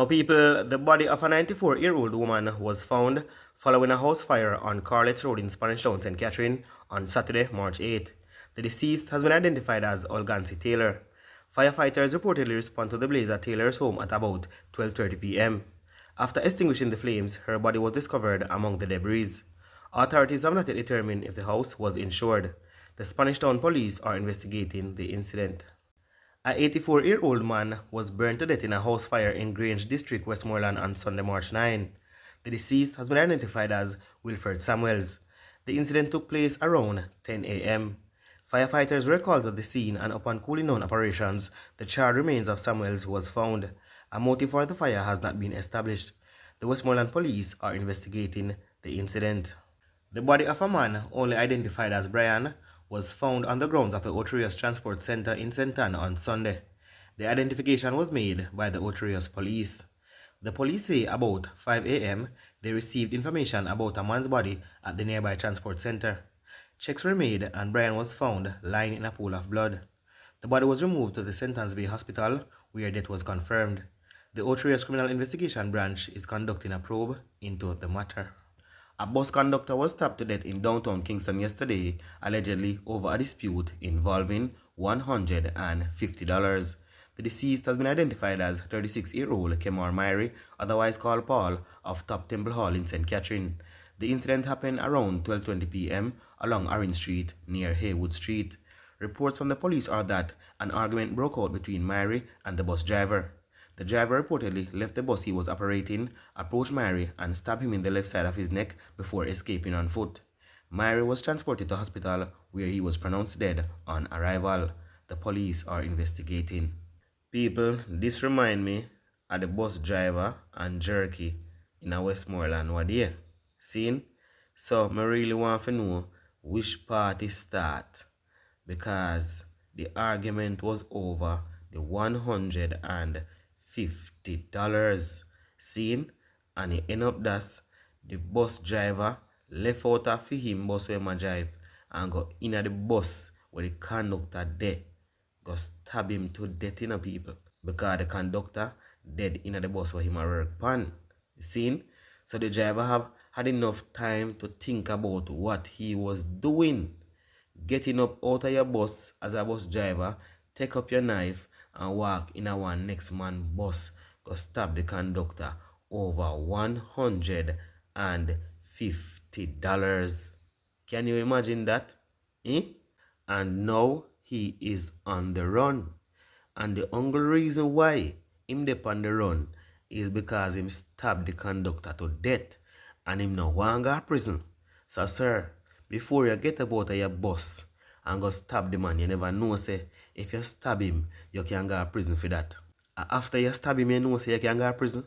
Now, people, the body of a 94-year-old woman was found following a house fire on Carlet's Road in Spanish Town, St. Catherine, on Saturday, March 8th. The deceased has been identified as Olgancy Taylor. Firefighters reportedly responded to the blaze at Taylor's home at about 12:30 p.m. After extinguishing the flames, her body was discovered among the debris. Authorities have not yet determined if the house was insured. The Spanish Town police are investigating the incident. An 84-year-old man was burned to death in a house fire in Grange District, Westmoreland on Sunday, March 9. The deceased has been identified as Wilfred Samuels. The incident took place around 10 a.m. Firefighters were called to the scene, and upon cooling down operations, the charred remains of Samuels was found. A motive for the fire has not been established. The Westmoreland police are investigating the incident. The body of a man, only identified as Brian, was found on the grounds of the Otrius Transport Center in St. Ann on Sunday. The identification was made by the Otrius police. The police say about 5 a.m. they received information about a man's body at the nearby transport center. Checks were made and Brian was found lying in a pool of blood. The body was removed to the St. Ann's Bay Hospital, where death was confirmed. The Otrius Criminal Investigation Branch is conducting a probe into the matter. A bus conductor was stabbed to death in downtown Kingston yesterday, allegedly over a dispute involving $150. The deceased has been identified as 36-year-old Kemar Myrie, otherwise called Paul, of Top Temple Hall in St. Catherine. The incident happened around 12:20 p.m. along Orange Street near Haywood Street. Reports from the police are that an argument broke out between Myrie and the bus driver. The driver reportedly left the bus he was operating, approached Myrie and stabbed him in the left side of his neck before escaping on foot. Myrie was transported to hospital where he was pronounced dead on arrival. The police are investigating. People, this remind me of the bus driver and jerky in a Westmoreland one day. Seen? So, I really want to know which party start, because the argument was over the $150. Seen? And he end up that the bus driver left out of him bus where I drive and go in the bus where the conductor there. Go stab him to death, people, because the conductor dead in the bus where him work pan. Seen? So the driver have had enough time to think about what he was doing. Getting up out of your bus as a bus driver, take up your knife and walk in a one next man bus, go stab the conductor over $150. Can you imagine that? And now he is on the run. And the only reason why him dey on the run is because him stabbed the conductor to death and him no want go to prison. So sir, before you get about your bus and go stab the man, you never know say if you stab him, you can go to prison for that. After you stab him, you know say you can go to prison.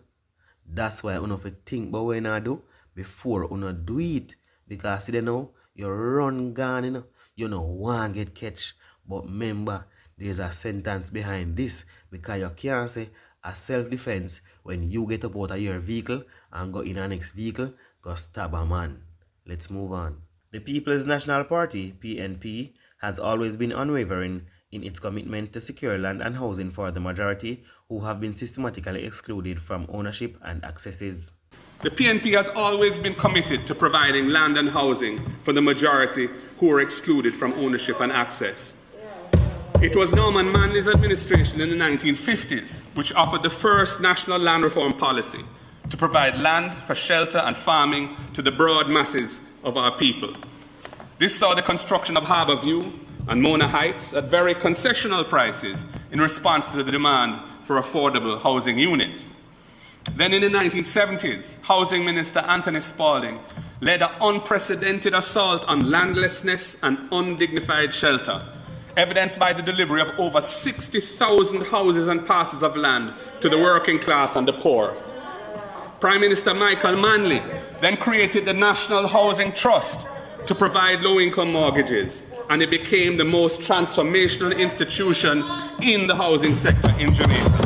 That's why you have to think about what you do before you do it. Because see now, you run gone, you know want get catch. But remember, there's a sentence behind this, because you can't say a self-defense when you get up out of your vehicle and go in a next vehicle, go stab a man. Let's move on. The People's National Party, PNP, has always been unwavering in its commitment to secure land and housing for the majority who have been systematically excluded from ownership and accesses. The PNP has always been committed to providing land and housing for the majority who are excluded from ownership and access. It was Norman Manley's administration in the 1950s which offered the first national land reform policy to provide land for shelter and farming to the broad masses of our people. This saw the construction of Harbour View and Mona Heights at very concessional prices in response to the demand for affordable housing units. Then in the 1970s, Housing Minister Anthony Spalding led an unprecedented assault on landlessness and undignified shelter, evidenced by the delivery of over 60,000 houses and parcels of land to the working class and the poor. Prime Minister Michael Manley then created the National Housing Trust to provide low-income mortgages, and it became the most transformational institution in the housing sector in Jamaica.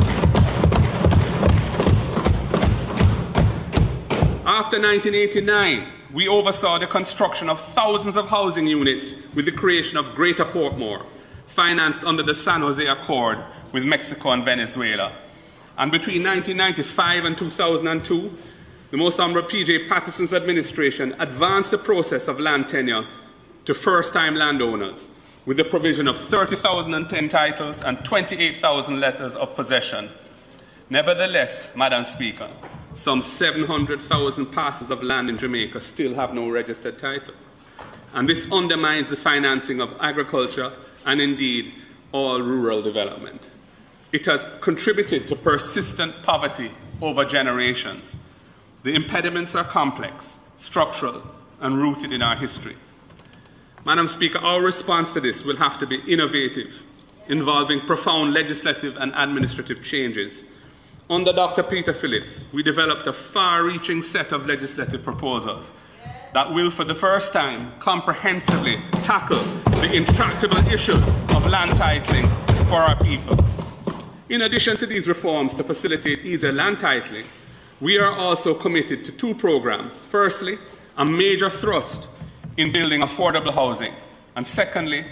After 1989, we oversaw the construction of thousands of housing units with the creation of Greater Portmore, financed under the San Jose Accord with Mexico and Venezuela. And between 1995 and 2002, the Most Honourable P.J. Patterson's administration advanced the process of land tenure to first-time landowners with the provision of 30,010 titles and 28,000 letters of possession. Nevertheless, Madam Speaker, some 700,000 parcels of land in Jamaica still have no registered title. And this undermines the financing of agriculture and indeed all rural development. It has contributed to persistent poverty over generations. The impediments are complex, structural, and rooted in our history. Madam Speaker, our response to this will have to be innovative, involving profound legislative and administrative changes. Under Dr. Peter Phillips, we developed a far-reaching set of legislative proposals that will, for the first time, comprehensively tackle the intractable issues of land titling for our people. In addition to these reforms to facilitate easier land titling, we are also committed to two programs. Firstly, a major thrust in building affordable housing, and secondly,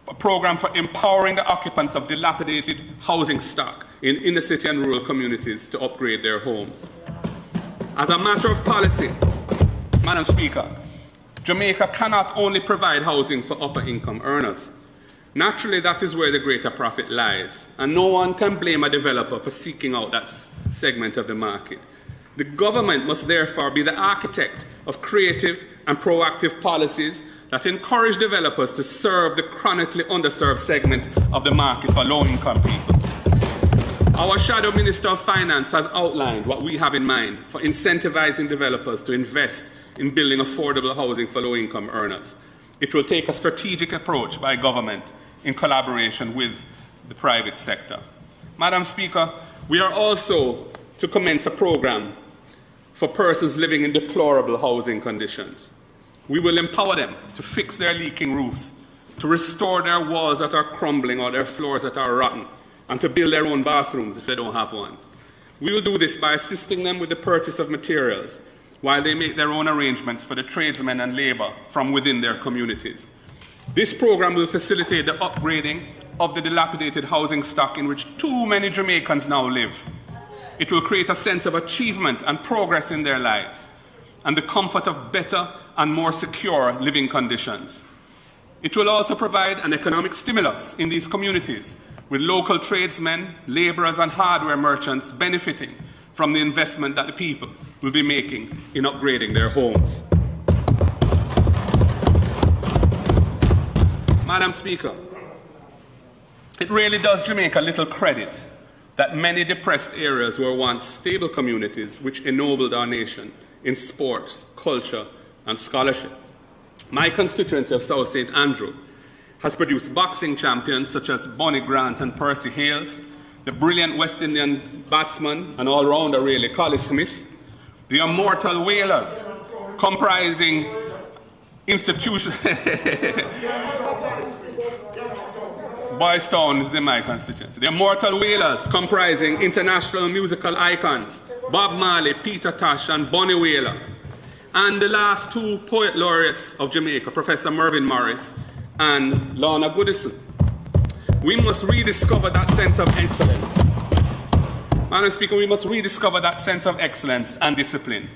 a program for empowering the occupants of dilapidated housing stock in inner city and rural communities to upgrade their homes. As a matter of policy, Madam Speaker, Jamaica cannot only provide housing for upper income earners. Naturally, that is where the greater profit lies, and no one can blame a developer for seeking out that segment of the market. The government must therefore be the architect of creative and proactive policies that encourage developers to serve the chronically underserved segment of the market for low-income people. Our Shadow Minister of Finance has outlined what we have in mind for incentivizing developers to invest in building affordable housing for low-income earners. It will take a strategic approach by government in collaboration with the private sector. Madam Speaker, we are also to commence a program for persons living in deplorable housing conditions. We will empower them to fix their leaking roofs, to restore their walls that are crumbling or their floors that are rotten, and to build their own bathrooms if they don't have one. We will do this by assisting them with the purchase of materials while they make their own arrangements for the tradesmen and labour from within their communities. This program will facilitate the upgrading of the dilapidated housing stock in which too many Jamaicans now live. It will create a sense of achievement and progress in their lives and the comfort of better and more secure living conditions. It will also provide an economic stimulus in these communities, with local tradesmen, labourers and hardware merchants benefiting from the investment that the people will be making in upgrading their homes. Madam Speaker, it really does Jamaica little credit that many depressed areas were once stable communities which ennobled our nation in sports, culture and scholarship. My constituency of South St. Andrew has produced boxing champions such as Bonnie Grant and Percy Hales, the brilliant West Indian batsman and all-rounder really Collie Smith, the immortal whalers comprising institution Boys Town is in my constituency. The immortal whalers comprising international musical icons Bob Marley, Peter Tosh and Bonnie Whaler, and the last two poet laureates of Jamaica, Professor Mervyn Morris and Lorna Goodison. We must rediscover that sense of excellence. Madam Speaker, we must rediscover that sense of excellence and discipline.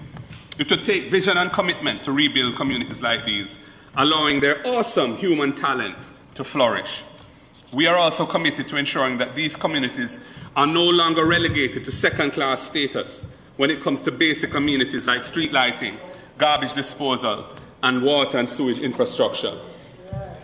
It will take vision and commitment to rebuild communities like these, allowing their awesome human talent to flourish. We are also committed to ensuring that these communities are no longer relegated to second-class status when it comes to basic amenities like street lighting, garbage disposal, and water and sewage infrastructure.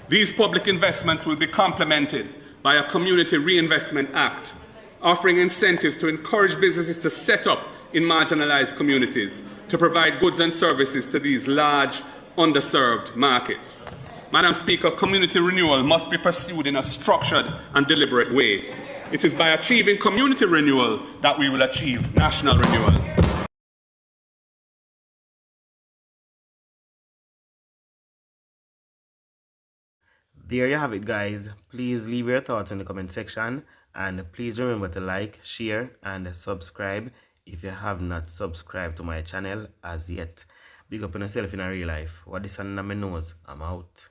These public investments will be complemented by a Community Reinvestment Act, offering incentives to encourage businesses to set up in marginalized communities to provide goods and services to these large, underserved markets. Madam Speaker, community renewal must be pursued in a structured and deliberate way. It is by achieving community renewal that we will achieve national renewal. There you have it, guys. Please leave your thoughts in the comment section, and please remember to like, share and subscribe if you have not subscribed to my channel as yet. Big up on yourself in a real life. What this on my nose? I'm out.